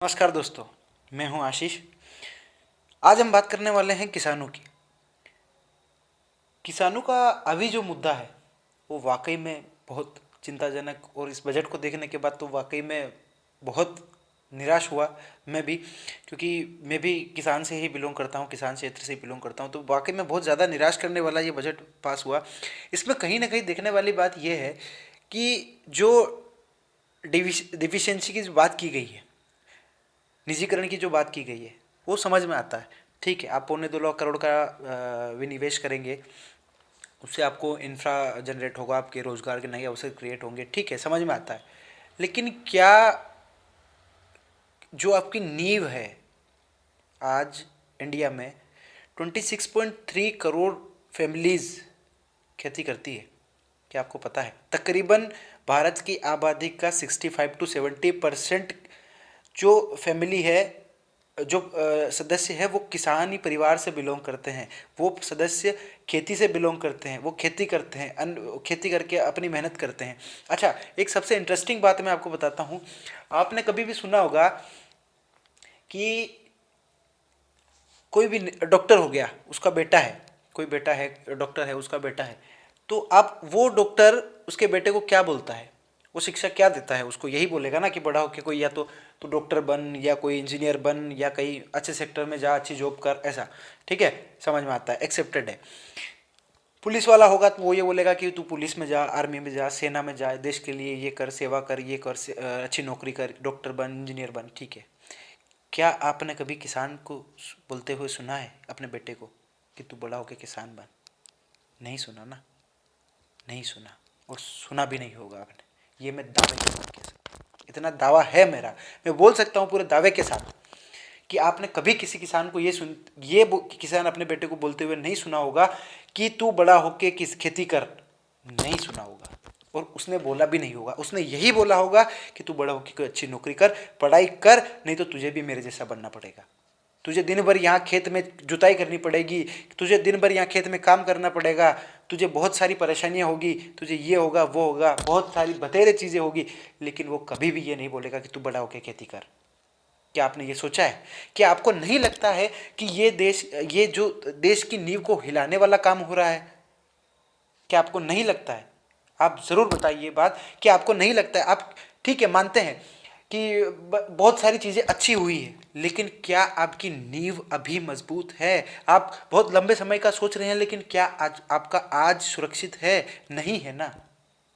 नमस्कार दोस्तों, मैं हूं आशीष। आज हम बात करने वाले हैं किसानों की। किसानों का अभी जो मुद्दा है वो वाकई में बहुत चिंताजनक, और इस बजट को देखने के बाद तो वाकई में बहुत निराश हुआ मैं भी, क्योंकि मैं भी किसान से ही बिलोंग करता हूं, किसान क्षेत्र से ही बिलोंग करता हूं। तो वाकई में बहुत ज़्यादा निराश करने वाला ये बजट पास हुआ। इसमें कहीं ना कहीं देखने वाली बात यह है कि जो डिफिशियंसी की जो बात की गई है, निजीकरण की जो बात की गई है, वो समझ में आता है। ठीक है, आप 2.25 लाख करोड़ का विनिवेश करेंगे, उससे आपको इंफ्रा जनरेट होगा, आपके रोजगार के नए अवसर क्रिएट होंगे, ठीक है, समझ में आता है। लेकिन क्या जो आपकी नींव है, आज इंडिया में 26.3 करोड़ फैमिलीज खेती करती है। क्या आपको पता है? तकरीबन भारत की आबादी का 65 to 70% जो फैमिली है, जो सदस्य है, वो किसानी परिवार से बिलोंग करते हैं। वो सदस्य खेती से बिलोंग करते हैं, वो खेती करते हैं, खेती करके अपनी मेहनत करते हैं। अच्छा, एक सबसे इंटरेस्टिंग बात मैं आपको बताता हूँ। आपने कभी भी सुना होगा कि कोई भी डॉक्टर हो गया, उसका बेटा है, कोई बेटा है डॉक्टर है, उसका बेटा है, तो आप वो डॉक्टर उसके बेटे को क्या बोलता है? वो शिक्षा क्या देता है उसको? यही बोलेगा ना कि बड़ा होके कोई या तो डॉक्टर बन, या कोई इंजीनियर बन, या कहीं अच्छे सेक्टर में जा, अच्छी जॉब कर, ऐसा। ठीक है, समझ में आता है, एक्सेप्टेड है। पुलिस वाला होगा तो वो ये बोलेगा कि तू पुलिस में जा, आर्मी में जा, सेना में जा, देश के लिए ये कर, सेवा कर, ये कर, अच्छी नौकरी कर, डॉक्टर बन, इंजीनियर बन। ठीक है, क्या आपने कभी किसान को बोलते हुए सुना है अपने बेटे को कि तू बड़ा होके किसान बन? नहीं सुना ना, नहीं सुना, और सुना भी नहीं होगा आपने। ये मैं दावे के साथ कह सकता हूँ, इतना दावा है मेरा, मैं बोल सकता हूँ पूरे दावे के साथ कि आपने कभी किसी किसान को किसान अपने बेटे को बोलते हुए नहीं सुना होगा कि तू बड़ा होके किस खेती कर। नहीं सुना होगा, और उसने बोला भी नहीं होगा। उसने यही बोला होगा कि तू बड़ा होके कोई अच्छी नौकरी कर, पढ़ाई कर, नहीं तो तुझे भी मेरे जैसा बनना पड़ेगा। तुझे दिन भर यहाँ खेत में जुताई करनी पड़ेगी, तुझे दिन भर यहाँ खेत में काम करना पड़ेगा, तुझे बहुत सारी परेशानियाँ होगी, तुझे ये होगा, वो होगा, बहुत सारी बतेरे चीज़ें होगी, लेकिन वो कभी भी ये नहीं बोलेगा कि तू बड़ा होके खेती कर। क्या आपने ये सोचा है? क्या आपको नहीं लगता है कि ये जो देश की नींव को हिलाने वाला काम हो रहा है? क्या आपको नहीं लगता है? आप जरूर बताइए बात, कि आपको नहीं लगता है? आप ठीक है, मानते हैं कि बहुत सारी चीजें अच्छी हुई है, लेकिन क्या आपकी नींव अभी मजबूत है? आप बहुत लंबे समय का सोच रहे हैं, लेकिन क्या आज आपका आज सुरक्षित है? नहीं है ना।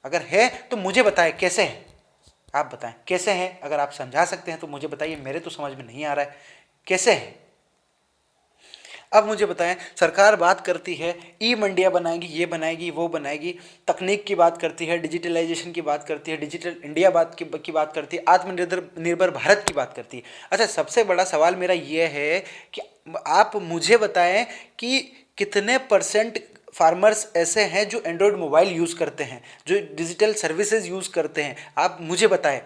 अगर है तो मुझे बताएं कैसे है, आप बताएं कैसे है। अगर आप समझा सकते हैं तो मुझे बताइए, मेरे तो समझ में नहीं आ रहा है कैसे है। अब मुझे बताएं, सरकार बात करती है ई मंडियां बनाएगी, ये बनाएगी, वो बनाएगी, तकनीक की बात करती है, डिजिटलाइजेशन की बात करती है, डिजिटल इंडिया की बात करती है, आत्मनिर्भर निर्भर भारत की बात करती है। अच्छा, सबसे बड़ा सवाल मेरा ये है कि आप मुझे बताएं कि कितने परसेंट फार्मर्स ऐसे हैं जो एंड्रॉयड मोबाइल यूज़ करते हैं, जो डिजिटल सर्विसेज यूज़ करते हैं? आप मुझे बताएं,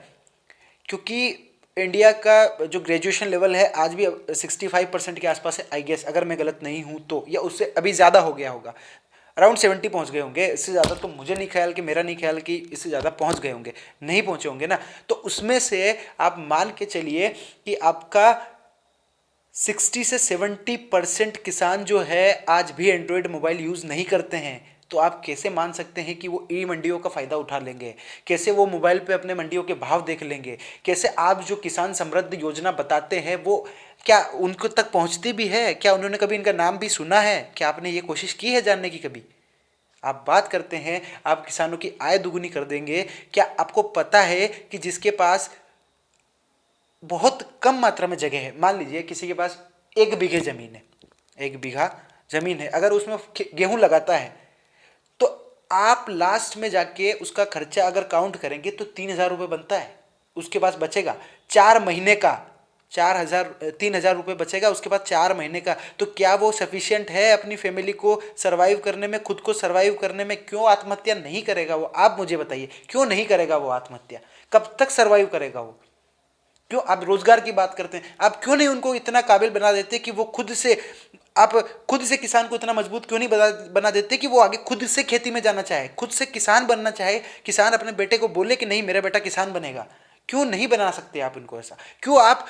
क्योंकि इंडिया का जो ग्रेजुएशन लेवल है आज भी 65% के आसपास है, आई गेस, अगर मैं गलत नहीं हूँ तो, या उससे अभी ज़्यादा हो गया होगा, अराउंड 70 पहुँच गए होंगे। इससे ज़्यादा तो मुझे नहीं ख्याल, कि मेरा नहीं ख्याल कि इससे ज़्यादा पहुँच गए होंगे, नहीं पहुँचे होंगे ना। तो उसमें से आप मान के चलिए कि आपका 60 से 70% किसान जो है आज भी एंड्रॉयड मोबाइल यूज़ नहीं करते हैं। तो आप कैसे मान सकते हैं कि वो ई मंडियों का फ़ायदा उठा लेंगे? कैसे वो मोबाइल पे अपने मंडियों के भाव देख लेंगे? कैसे आप जो किसान समृद्धि योजना बताते हैं वो क्या उनको तक पहुंचती भी है? क्या उन्होंने कभी इनका नाम भी सुना है? क्या आपने ये कोशिश की है जानने की कभी? आप बात करते हैं आप किसानों की आय दुगुनी कर देंगे। क्या आपको पता है कि जिसके पास बहुत कम मात्रा में जगह है, मान लीजिए किसी के पास 1 बीघे ज़मीन है, 1 बीघा ज़मीन है, अगर उसमें गेहूं लगाता है तो आप लास्ट में जाके उसका खर्चा अगर काउंट करेंगे तो 3,000 रुपये बनता है। उसके पास बचेगा 4 महीने का, 3,000 रुपये बचेगा उसके बाद 4 महीने का। तो क्या वो सफिशियंट है अपनी फैमिली को सरवाइव करने में, खुद को सरवाइव करने में? क्यों आत्महत्या नहीं करेगा वो? आप मुझे बताइए, क्यों नहीं करेगा वो आत्महत्या? कब तक सरवाइव करेगा वो? क्यों? आप रोजगार की बात करते हैं, आप क्यों नहीं उनको इतना काबिल बना देते कि वो खुद से, आप खुद से किसान को इतना मजबूत क्यों नहीं बना देते कि वो आगे खुद से खेती में जाना चाहे, खुद से किसान बनना चाहे, किसान अपने बेटे को बोले कि नहीं मेरा बेटा किसान बनेगा? क्यों नहीं बना सकते आप इनको ऐसा? क्यों आप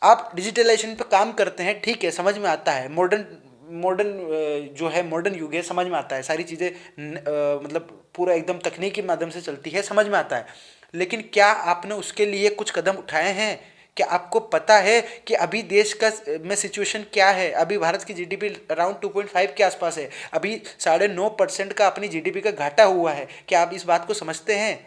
आप डिजिटलाइजेशन पे काम करते हैं, ठीक है, समझ में आता है, मॉडर्न मॉडर्न जो है मॉडर्न युग है, समझ में आता है, सारी चीज़ें मतलब पूरा एकदम तकनीक के माध्यम से चलती है, समझ में आता है। लेकिन क्या आपने उसके लिए कुछ कदम उठाए हैं? क्या आपको पता है कि अभी देश का में सिचुएशन क्या है? अभी भारत की जीडीपी अराउंड 2.5 के आसपास है, अभी 9.5% का अपनी जीडीपी का घाटा हुआ है। क्या आप इस बात को समझते हैं?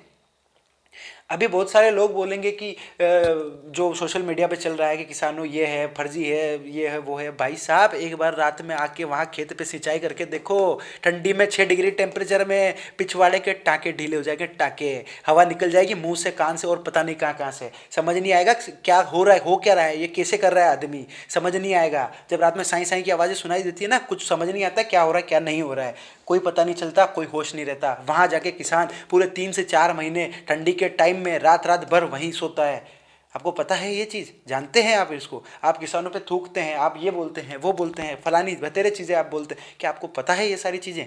अभी बहुत सारे लोग बोलेंगे कि जो सोशल मीडिया पे चल रहा है कि किसानों ये है, फर्जी है, ये है, वो है। भाई साहब, एक बार रात में आके वहाँ खेत पे सिंचाई करके देखो, ठंडी में 6 डिग्री टेम्परेचर में पिछवाड़े के टाँके ढीले हो जाएंगे, टाँके, हवा निकल जाएगी मुंह से, कान से, और पता नहीं कहाँ कहाँ से। समझ नहीं आएगा क्या हो रहा है, हो क्या रहा है, ये कैसे कर रहा है आदमी, समझ नहीं आएगा। जब रात में साई साई की आवाज़ें सुनाई देती है ना, कुछ समझ नहीं आता क्या हो रहा है क्या नहीं हो रहा है, कोई पता नहीं चलता, कोई होश नहीं रहता। वहाँ जाके किसान पूरे 3 से 4 महीने ठंडी के टाइम में रात रात भर वहीं सोता है। आपको पता है ये चीज़? जानते हैं आप इसको? आप किसानों पे थूकते हैं, आप ये बोलते हैं, वो बोलते हैं, फलानी बतेरे चीज़ें आप बोलते हैं। क्या आपको पता है ये सारी चीज़ें?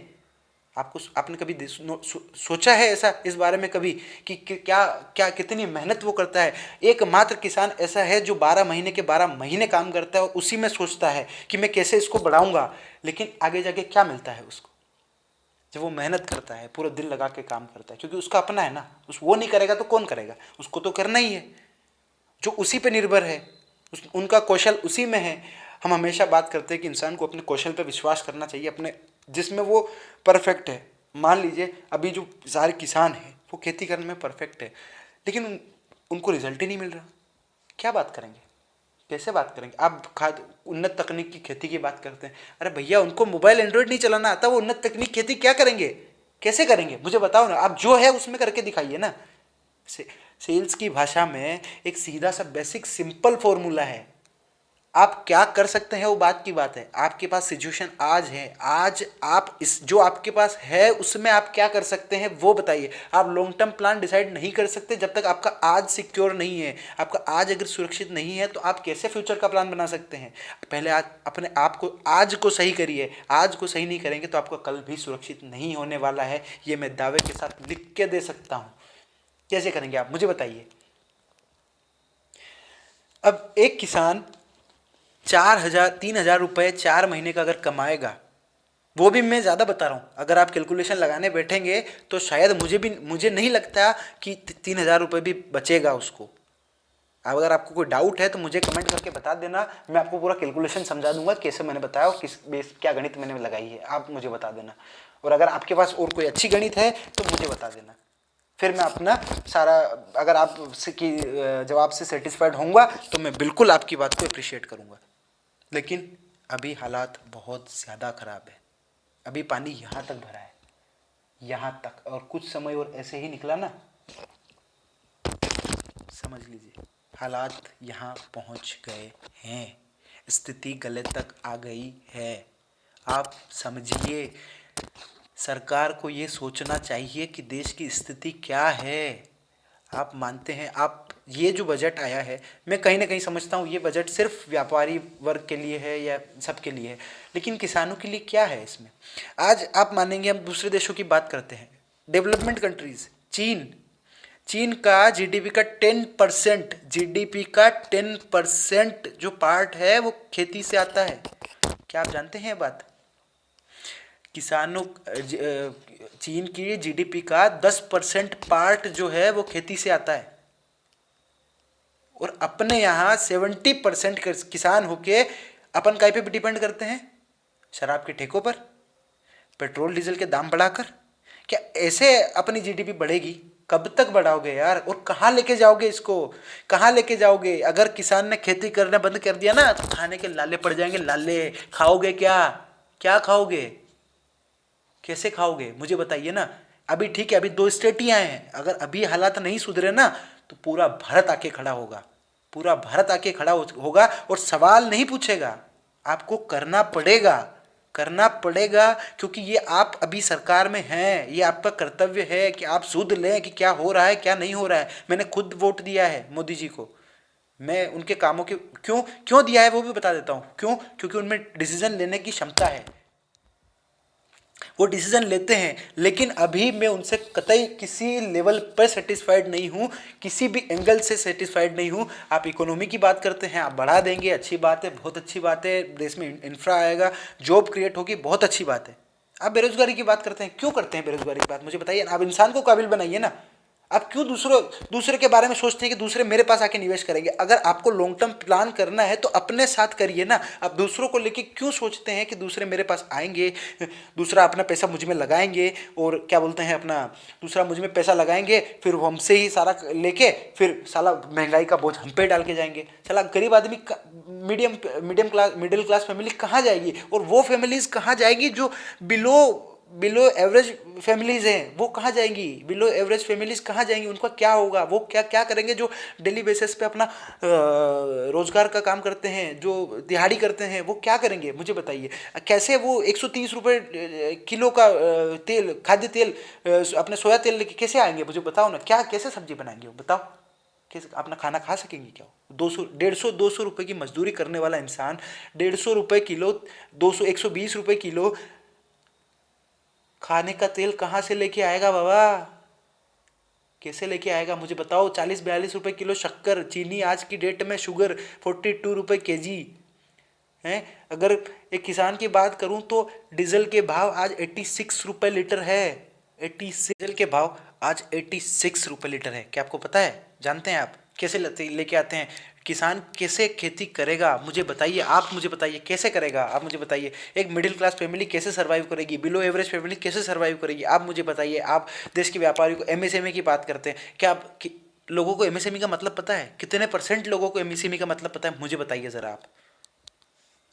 आपने कभी सोचा है ऐसा इस बारे में कभी कि क्या क्या कितनी मेहनत वो करता है? एकमात्र किसान ऐसा है जो 12 महीने के 12 महीने काम करता है और उसी में सोचता है कि मैं कैसे इसको बढ़ाऊंगा, लेकिन आगे जाके क्या मिलता है उसको? जब वो मेहनत करता है, पूरा दिल लगा के काम करता है, क्योंकि उसका अपना है ना, वो नहीं करेगा तो कौन करेगा? उसको तो करना ही है, जो उसी पे निर्भर है, उनका कौशल उसी में है। हम हमेशा बात करते हैं कि इंसान को अपने कौशल पे विश्वास करना चाहिए, अपने जिसमें वो परफेक्ट है। मान लीजिए अभी जो सारे किसान हैं वो खेती करने में परफेक्ट है, लेकिन उनको रिजल्ट ही नहीं मिल रहा, क्या बात करेंगे? कैसे बात करेंगे? आप खाद उन्नत तकनीक की खेती की बात करते हैं, अरे भैया उनको मोबाइल एंड्रॉइड नहीं चलाना आता, वो उन्नत तकनीक खेती क्या करेंगे? कैसे करेंगे मुझे बताओ ना, आप जो है उसमें करके दिखाइए ना। सेल्स की भाषा में एक सीधा सा बेसिक सिंपल फॉर्मूला है, आप क्या कर सकते हैं वो बात की बात है। आपके पास सिचुएशन आज है, आज आप इस जो आपके पास है उसमें आप क्या कर सकते हैं वो बताइए। आप लॉन्ग टर्म प्लान डिसाइड नहीं कर सकते जब तक आपका आज सिक्योर नहीं है। आपका आज अगर सुरक्षित नहीं है तो आप कैसे फ्यूचर का प्लान बना सकते हैं? पहले आज अपने आप को आज को सही करिए, आज को सही नहीं करेंगे तो आपका कल भी सुरक्षित नहीं होने वाला है, ये मैं दावे के साथ लिख के दे सकता हूँ। कैसे करेंगे आप मुझे बताइए। अब एक किसान 3,000 रुपये 4 महीने का अगर कमाएगा, वो भी मैं ज़्यादा बता रहा हूँ, अगर आप कैलकुलेशन लगाने बैठेंगे तो शायद मुझे नहीं लगता कि 3,000 रुपये भी बचेगा उसको। अगर आपको कोई डाउट है तो मुझे कमेंट करके बता देना, मैं आपको पूरा कैलकुलेशन समझा दूंगा कैसे मैंने बताया और किस बेस क्या गणित मैंने लगाई है, आप मुझे बता देना। और अगर आपके पास और कोई अच्छी गणित है तो मुझे बता देना, फिर मैं अपना सारा, अगर आप की जवाब से सेटिस्फाइड होऊंगा तो मैं बिल्कुल आपकी बात को अप्रिशिएट करूंगा। लेकिन अभी हालात बहुत ज़्यादा ख़राब है, अभी पानी यहाँ तक भरा है, यहाँ तक, और कुछ समय और ऐसे ही निकला ना, समझ लीजिए हालात यहाँ पहुँच गए हैं, स्थिति गले तक आ गई है। आप समझिए, सरकार को ये सोचना चाहिए कि देश की स्थिति क्या है। आप मानते हैं, आप ये जो बजट आया है, मैं कहीं ना कहीं समझता हूँ ये बजट सिर्फ व्यापारी वर्ग के लिए है या सबके लिए है, लेकिन किसानों के लिए क्या है इसमें? आज आप मानेंगे, हम दूसरे देशों की बात करते हैं, डेवलपमेंट कंट्रीज, चीन का जीडीपी का 10%, जीडीपी का 10% जो पार्ट है वो खेती से आता है। क्या आप जानते हैं ये बात? किसानों चीन की जीडीपी का 10% पार्ट जो है वो खेती से आता है, और अपने यहाँ 70% किसान होके अपन काय पे डिपेंड करते हैं? शराब के ठेकों पर, पेट्रोल डीजल के दाम बढ़ाकर। क्या ऐसे अपनी जीडीपी बढ़ेगी? कब तक बढ़ाओगे यार, और कहाँ लेके जाओगे इसको? कहाँ लेके जाओगे? अगर किसान ने खेती करना बंद कर दिया ना तो खाने के लाले पड़ जाएंगे, लाले। खाओगे क्या? क्या खाओगे? कैसे खाओगे मुझे बताइए ना। अभी ठीक है, अभी 2 स्टेट ही आए हैं, अगर अभी हालात नहीं सुधरे ना तो पूरा भारत आके खड़ा होगा, पूरा भारत आके खड़ा होगा और सवाल नहीं पूछेगा, आपको करना पड़ेगा, करना पड़ेगा, क्योंकि ये आप अभी सरकार में हैं, ये आपका कर्तव्य है कि आप सुध लें कि क्या हो रहा है क्या नहीं हो रहा है। मैंने खुद वोट दिया है मोदी जी को, मैं उनके कामों के क्यों दिया है वो भी बता देता हूँ क्यों, क्योंकि उनमें डिसीजन लेने की क्षमता है, वो डिसीजन लेते हैं, लेकिन अभी मैं उनसे कतई किसी लेवल पर सेटिस्फाइड नहीं हूँ, किसी भी एंगल से सेटिस्फाइड नहीं हूँ। आप इकोनॉमी की बात करते हैं, आप बढ़ा देंगे, अच्छी बात है, बहुत अच्छी बात है, देश में इंफ्रा आएगा, जॉब क्रिएट होगी, बहुत अच्छी बात है। आप बेरोजगारी की बात करते हैं, क्यों करते हैं बेरोजगारी की बात, मुझे बताइए। आप इंसान को काबिल बनाइए ना। आप क्यों दूसरे के बारे में सोचते हैं कि दूसरे मेरे पास आके निवेश करेंगे। अगर आपको लॉन्ग टर्म प्लान करना है तो अपने साथ करिए ना। आप दूसरों को लेके क्यों सोचते हैं कि दूसरे मेरे पास आएंगे, दूसरा अपना पैसा मुझ में लगाएंगे, और क्या बोलते हैं अपना, दूसरा मुझ में पैसा लगाएंगे, फिर वो हमसे ही सारा लेके फिर साला महंगाई का बोझ हम पे डाल के जाएंगे। साला गरीब आदमी मिडिल क्लास फैमिली कहाँ जाएगी, और वो फैमिलीज कहाँ जाएगी जो बिलो एवरेज फैमिलीज हैं, वो कहाँ जाएंगी। बिलो एवरेज फैमिलीज कहाँ जाएंगी, उनका क्या होगा, वो क्या क्या करेंगे जो डेली बेसिस पे अपना रोजगार का काम करते हैं, जो दिहाड़ी करते हैं, वो क्या करेंगे मुझे बताइए। कैसे वो 130 रुपये किलो का तेल, खाद्य तेल, अपने सोया तेल लेके कैसे आएंगे, मुझे बताओ ना। क्या कैसे सब्जी बनाएंगे वो बताओ, कैसे अपना खाना खा सकेंगे क्या। 200 रुपये की मजदूरी करने वाला इंसान 150 रुपये किलो, 120 रुपये किलो खाने का तेल कहाँ से लेके आएगा बाबा, कैसे लेके आएगा मुझे बताओ। 40-42 रुपए किलो शक्कर, चीनी, आज की डेट में शुगर 42 रुपये केजी है। अगर एक किसान की बात करूं तो डीजल के भाव आज 86 रुपये लीटर है। 86 डीजल के भाव आज 86 रुपये लीटर है। क्या आपको पता है, जानते हैं आप कैसे लेके आते हैं। किसान कैसे खेती करेगा मुझे बताइए, आप मुझे बताइए कैसे करेगा, आप मुझे बताइए। एक मिडिल क्लास फैमिली कैसे सर्वाइव करेगी, बिलो एवरेज फैमिली कैसे सर्वाइव करेगी, आप मुझे बताइए। आप देश के व्यापारियों को एमएसएमई की बात करते हैं, क्या आप लोगों को एमएसएमई का मतलब पता है, कितने परसेंट लोगों को एमएसएमई का मतलब पता है, मुझे बताइए ज़रा। आप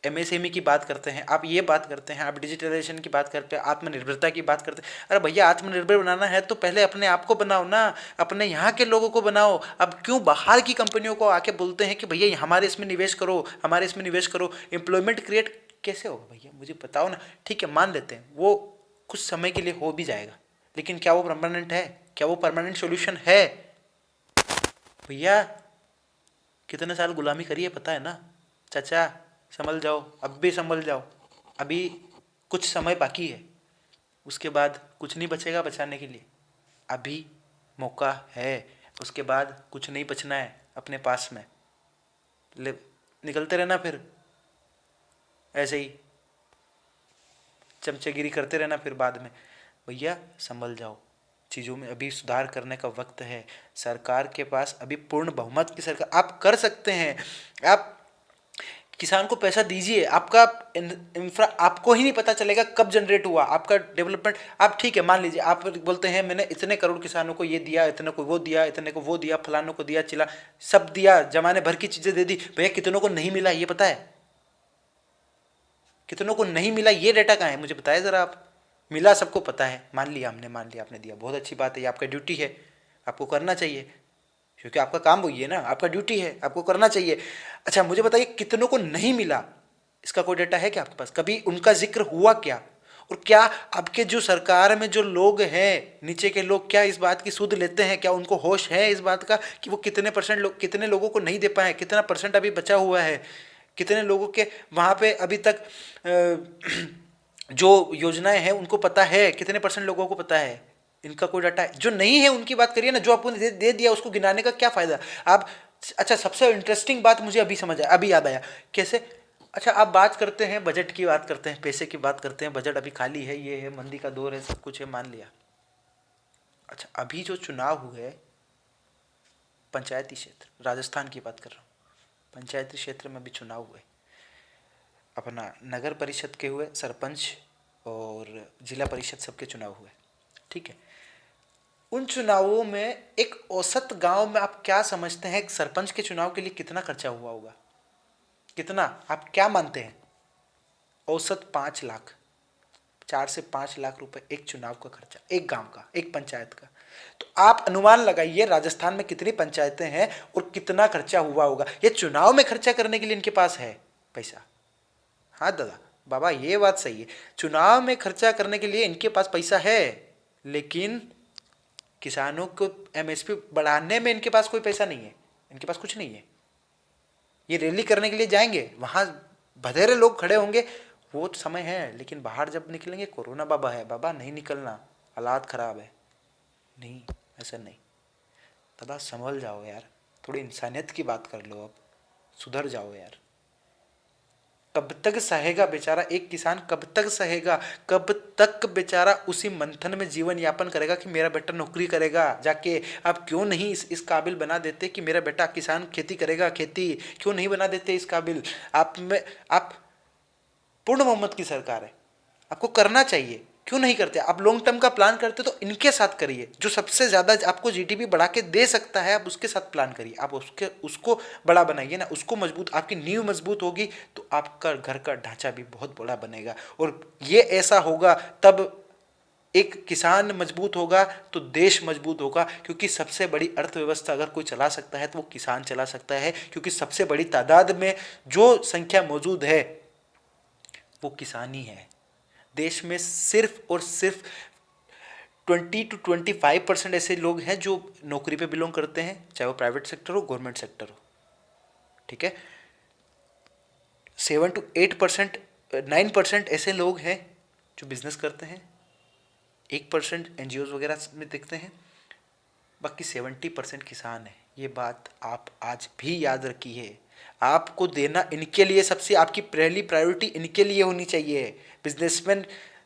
एमएसएमई की बात करते हैं, आप ये बात करते हैं, आप डिजिटलाइजेशन की बात करते हैं, आत्मनिर्भरता की बात करते हैं। अरे भैया, आत्मनिर्भर बनाना है तो पहले अपने आप को बनाओ ना, अपने यहाँ के लोगों को बनाओ। अब क्यों बाहर की कंपनियों को आके बोलते हैं कि भैया हमारे इसमें निवेश करो, हमारे इसमें निवेश करो। एम्प्लॉयमेंट क्रिएट कैसे होगा भैया, मुझे बताओ ना। ठीक है, मान लेते हैं वो कुछ समय के लिए हो भी जाएगा, लेकिन क्या वो परमानेंट है, क्या वो परमानेंट सोल्यूशन है भैया। कितने साल गुलामी करिए पता है ना चाचा, संभल जाओ, अब भी संभल जाओ। अभी कुछ समय बाकी है, उसके बाद कुछ नहीं बचेगा बचाने के लिए, अभी मौका है। उसके बाद कुछ नहीं बचना है अपने पास में, निकलते रहना फिर ऐसे ही चमचेगिरी करते रहना फिर बाद में। भैया संभल जाओ, चीज़ों में अभी सुधार करने का वक्त है। सरकार के पास अभी पूर्ण बहुमत की सरकार, आप कर सकते हैं। आप किसान को पैसा दीजिए, आपका इंफ्रा आपको ही नहीं पता चलेगा कब जनरेट हुआ आपका डेवलपमेंट। आप ठीक है, मान लीजिए आप बोलते हैं मैंने इतने करोड़ किसानों को ये दिया, इतने को वो दिया, इतने को वो दिया, फलानों को दिया, चिला सब दिया, जमाने भर की चीज़ें दे दी। भैया कितनों को नहीं मिला ये पता है, कितनों को नहीं मिला ये डाटा कहाँ है मुझे बताया ज़रा आप। मिला सबको पता है, मान लिया हमने, मान लिया आपने दिया, बहुत अच्छी बात है, ये आपका ड्यूटी है, आपको करना चाहिए, क्योंकि आपका काम वही है ना, आपका ड्यूटी है, आपको करना चाहिए। अच्छा मुझे बताइए कितनों को नहीं मिला, इसका कोई डाटा है क्या आपके पास, कभी उनका जिक्र हुआ क्या। और क्या आपके जो सरकार में जो लोग हैं, नीचे के लोग, क्या इस बात की सुध लेते हैं, क्या उनको होश है इस बात का कि वो कितने परसेंट लोग, कितने लोगों को नहीं दे पाए, कितना परसेंट अभी बचा हुआ है, कितने लोगों के वहाँ पे अभी तक जो योजनाएं हैं उनको पता है, कितने परसेंट लोगों को पता है, इनका कोई डाटा है। जो नहीं है उनकी बात करिए ना, जो आपको दे दिया उसको गिनाने का क्या फायदा आप। अच्छा सबसे इंटरेस्टिंग बात मुझे अभी समझ आया, अभी याद आया कैसे। अच्छा आप बात करते हैं बजट की, बात करते हैं पैसे की, बात करते हैं बजट अभी खाली है, ये है, मंदी का दौर है, सब कुछ है, मान लिया। अच्छा अभी जो चुनाव हुए पंचायती क्षेत्र, राजस्थान की बात कर रहा हूँ, पंचायती क्षेत्र में भी चुनाव हुए, अपना नगर परिषद के हुए, सरपंच और जिला परिषद सबके चुनाव हुए, ठीक है। उन चुनावों में एक औसत गांव में आप क्या समझते हैं सरपंच के चुनाव के लिए कितना खर्चा हुआ होगा, कितना आप क्या मानते हैं। औसत 5 लाख, 4 से 5 लाख रुपए एक चुनाव का खर्चा, एक गांव का, एक पंचायत का। तो आप अनुमान लगाइए राजस्थान में कितनी पंचायतें हैं और कितना खर्चा हुआ होगा। ये चुनाव में खर्चा करने के लिए इनके पास है पैसा। हाँ दादा बाबा ये बात सही है, चुनाव में खर्चा करने के लिए इनके पास पैसा है, लेकिन किसानों को एमएसपी बढ़ाने में इनके पास कोई पैसा नहीं है, इनके पास कुछ नहीं है। ये रैली करने के लिए जाएंगे, वहां बधेरे लोग खड़े होंगे, वो समय है, लेकिन बाहर जब निकलेंगे कोरोना बाबा है, बाबा नहीं निकलना, हालात ख़राब है। नहीं, ऐसा नहीं। दादा संभल जाओ यार, थोड़ी इंसानियत की बात कर लो, अब सुधर जाओ यार। कब तक सहेगा बेचारा एक किसान, कब तक सहेगा, कब तक बेचारा उसी मंथन में जीवन यापन करेगा कि मेरा बेटा नौकरी करेगा जाके। आप क्यों नहीं इस काबिल बना देते कि मेरा बेटा किसान खेती करेगा, खेती क्यों नहीं बना देते इस काबिल? आप पूर्ण मोहम्मद की सरकार है, आपको करना चाहिए, क्यों नहीं करते? आप लॉन्ग टर्म का प्लान करते तो इनके साथ करिए, जो सबसे ज़्यादा आपको जीडीपी बढ़ा के दे सकता है, आप उसके साथ प्लान करिए। आप उसको बड़ा बनाइए ना, उसको मजबूत, आपकी नींव मजबूत होगी तो आपका घर का ढांचा भी बहुत बड़ा बनेगा। और ये ऐसा होगा तब एक किसान मजबूत होगा तो देश मजबूत होगा, क्योंकि सबसे बड़ी अर्थव्यवस्था अगर कोई चला सकता है तो वो किसान चला सकता है, क्योंकि सबसे बड़ी तादाद में जो संख्या मौजूद है वो किसान ही है। देश में सिर्फ और सिर्फ 20 to 25% ऐसे लोग हैं जो नौकरी पे बिलोंग करते हैं, चाहे वो प्राइवेट सेक्टर हो, गवर्नमेंट सेक्टर हो, ठीक है। 7 to 8%, 9% ऐसे लोग हैं जो बिजनेस करते हैं, 1% एनजीओ वगैरह में दिखते हैं, बाकी 70% किसान है। ये बात आप आज भी याद रखिए। आपको देना इनके लिए, सबसे आपकी पहली प्रायोरिटी इनके लिए होनी चाहिए। बिजनेसमैन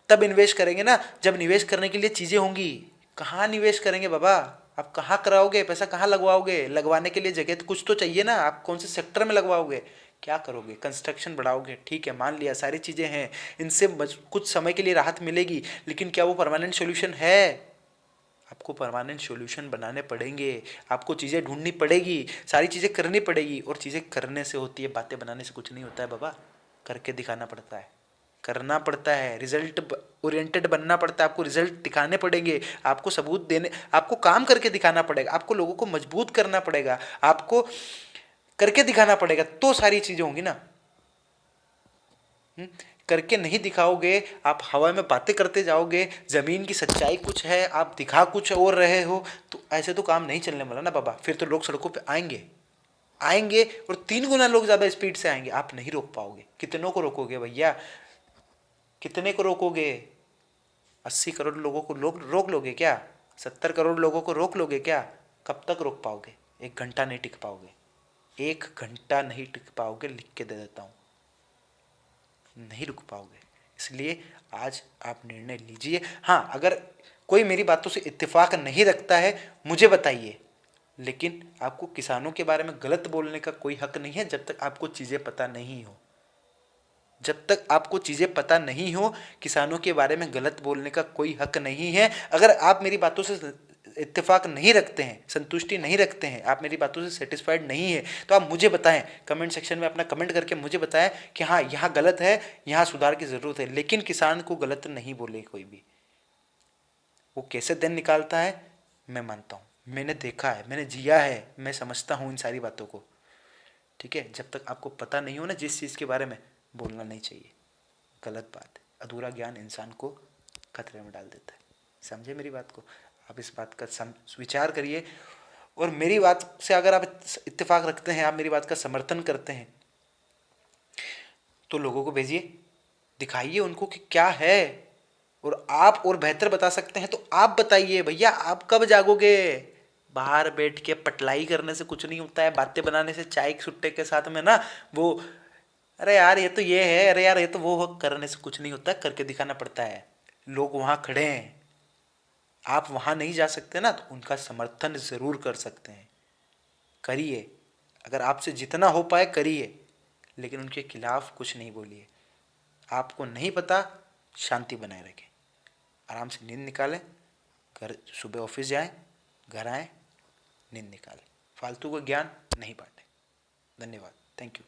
तब इन्वेस्ट करेंगे ना जब निवेश करने के लिए चीज़ें होंगी। कहाँ निवेश करेंगे बाबा? आप कहाँ कराओगे पैसा, कहाँ लगवाओगे? लगवाने के लिए जगह तो कुछ तो चाहिए ना। आप कौन से सेक्टर में लगवाओगे, क्या करोगे? कंस्ट्रक्शन बढ़ाओगे, ठीक है, मान लिया, सारी चीज़ें हैं, इनसे कुछ समय के लिए राहत मिलेगी, लेकिन क्या वो परमानेंट सॉल्यूशन है? आपको परमानेंट सॉल्यूशन बनाने पड़ेंगे, आपको चीज़ें ढूंढनी पड़ेगी, सारी चीज़ें करनी पड़ेगी। और चीज़ें करने से होती है, बातें बनाने से कुछ नहीं होता है बाबा। करके दिखाना पड़ता है, करना पड़ता है, रिजल्ट ओरिएंटेड बनना पड़ता है। आपको रिजल्ट दिखाने पड़ेंगे, आपको सबूत देने, आपको काम करके दिखाना पड़ेगा, आपको लोगों को मजबूत करना पड़ेगा, आपको करके दिखाना पड़ेगा, तो सारी चीज़ें होंगी ना। करके नहीं दिखाओगे, आप हवा में बातें करते जाओगे, जमीन की सच्चाई कुछ है, आप दिखा कुछ और रहे हो, तो ऐसे तो काम नहीं चलने वाला ना बाबा। फिर तो लोग सड़कों पे आएंगे, आएंगे और 3 गुना लोग ज्यादा स्पीड से आएंगे। आप नहीं रोक पाओगे। कितनों को रोकोगे भैया, कितने को रोकोगे? 80 करोड़ लोगों को लोग रोक लोगे क्या? 70 करोड़ लोगों को रोक लोगे क्या? कब तक रोक पाओगे? 1 घंटा नहीं टिक पाओगे, 1 घंटा नहीं टिक पाओगे, लिख के दे देता हूं, नहीं रुक पाओगे। इसलिए आज आप निर्णय लीजिए। हाँ, अगर कोई मेरी बातों से इत्तेफाक नहीं रखता है मुझे बताइए, लेकिन आपको किसानों के बारे में गलत बोलने का कोई हक नहीं है जब तक आपको चीज़ें पता नहीं हो। जब तक आपको चीज़ें पता नहीं हो, किसानों के बारे में गलत बोलने का कोई हक नहीं है। अगर आप मेरी बातों से इत्तेफाक नहीं रखते हैं, संतुष्टि नहीं रखते हैं, आप मेरी बातों से सेटिस्फाइड नहीं है, तो आप मुझे बताएं, कमेंट सेक्शन में अपना कमेंट करके मुझे बताएं कि हाँ यहाँ गलत है, यहाँ सुधार की ज़रूरत है। लेकिन किसान को गलत नहीं बोले कोई भी। वो कैसे दिन निकालता है मैं मानता हूँ, मैंने देखा है, मैंने जिया है, मैं समझता हूँ इन सारी बातों को, ठीक है। जब तक आपको पता नहीं हो ना जिस चीज़ के बारे में, बोलना नहीं चाहिए, गलत बात है। अधूरा ज्ञान इंसान को खतरे में डाल देता है। समझे मेरी बात को? आप इस बात का विचार करिए, और मेरी बात से अगर आप इत्तेफाक रखते हैं, आप मेरी बात का समर्थन करते हैं, तो लोगों को भेजिए, दिखाइए उनको कि क्या है। और आप और बेहतर बता सकते हैं तो आप बताइए भैया, आप कब जागोगे? बाहर बैठ के पटलाई करने से कुछ नहीं होता है, बातें बनाने से, चाय सुट्टे के साथ में ना वो, अरे यार ये तो ये है, अरे यार ये तो वो हो, करने से कुछ नहीं होता, करके दिखाना पड़ता है। लोग वहां खड़े हैं, आप वहां नहीं जा सकते ना, तो उनका समर्थन जरूर कर सकते हैं, करिए। अगर आपसे जितना हो पाए करिए, लेकिन उनके खिलाफ कुछ नहीं बोलिए। आपको नहीं पता, शांति बनाए रखें, आराम से नींद निकालें, घर सुबह ऑफिस जाएं, घर आएं, नींद निकालें, फालतू का ज्ञान नहीं बांटें। धन्यवाद, थैंक यू।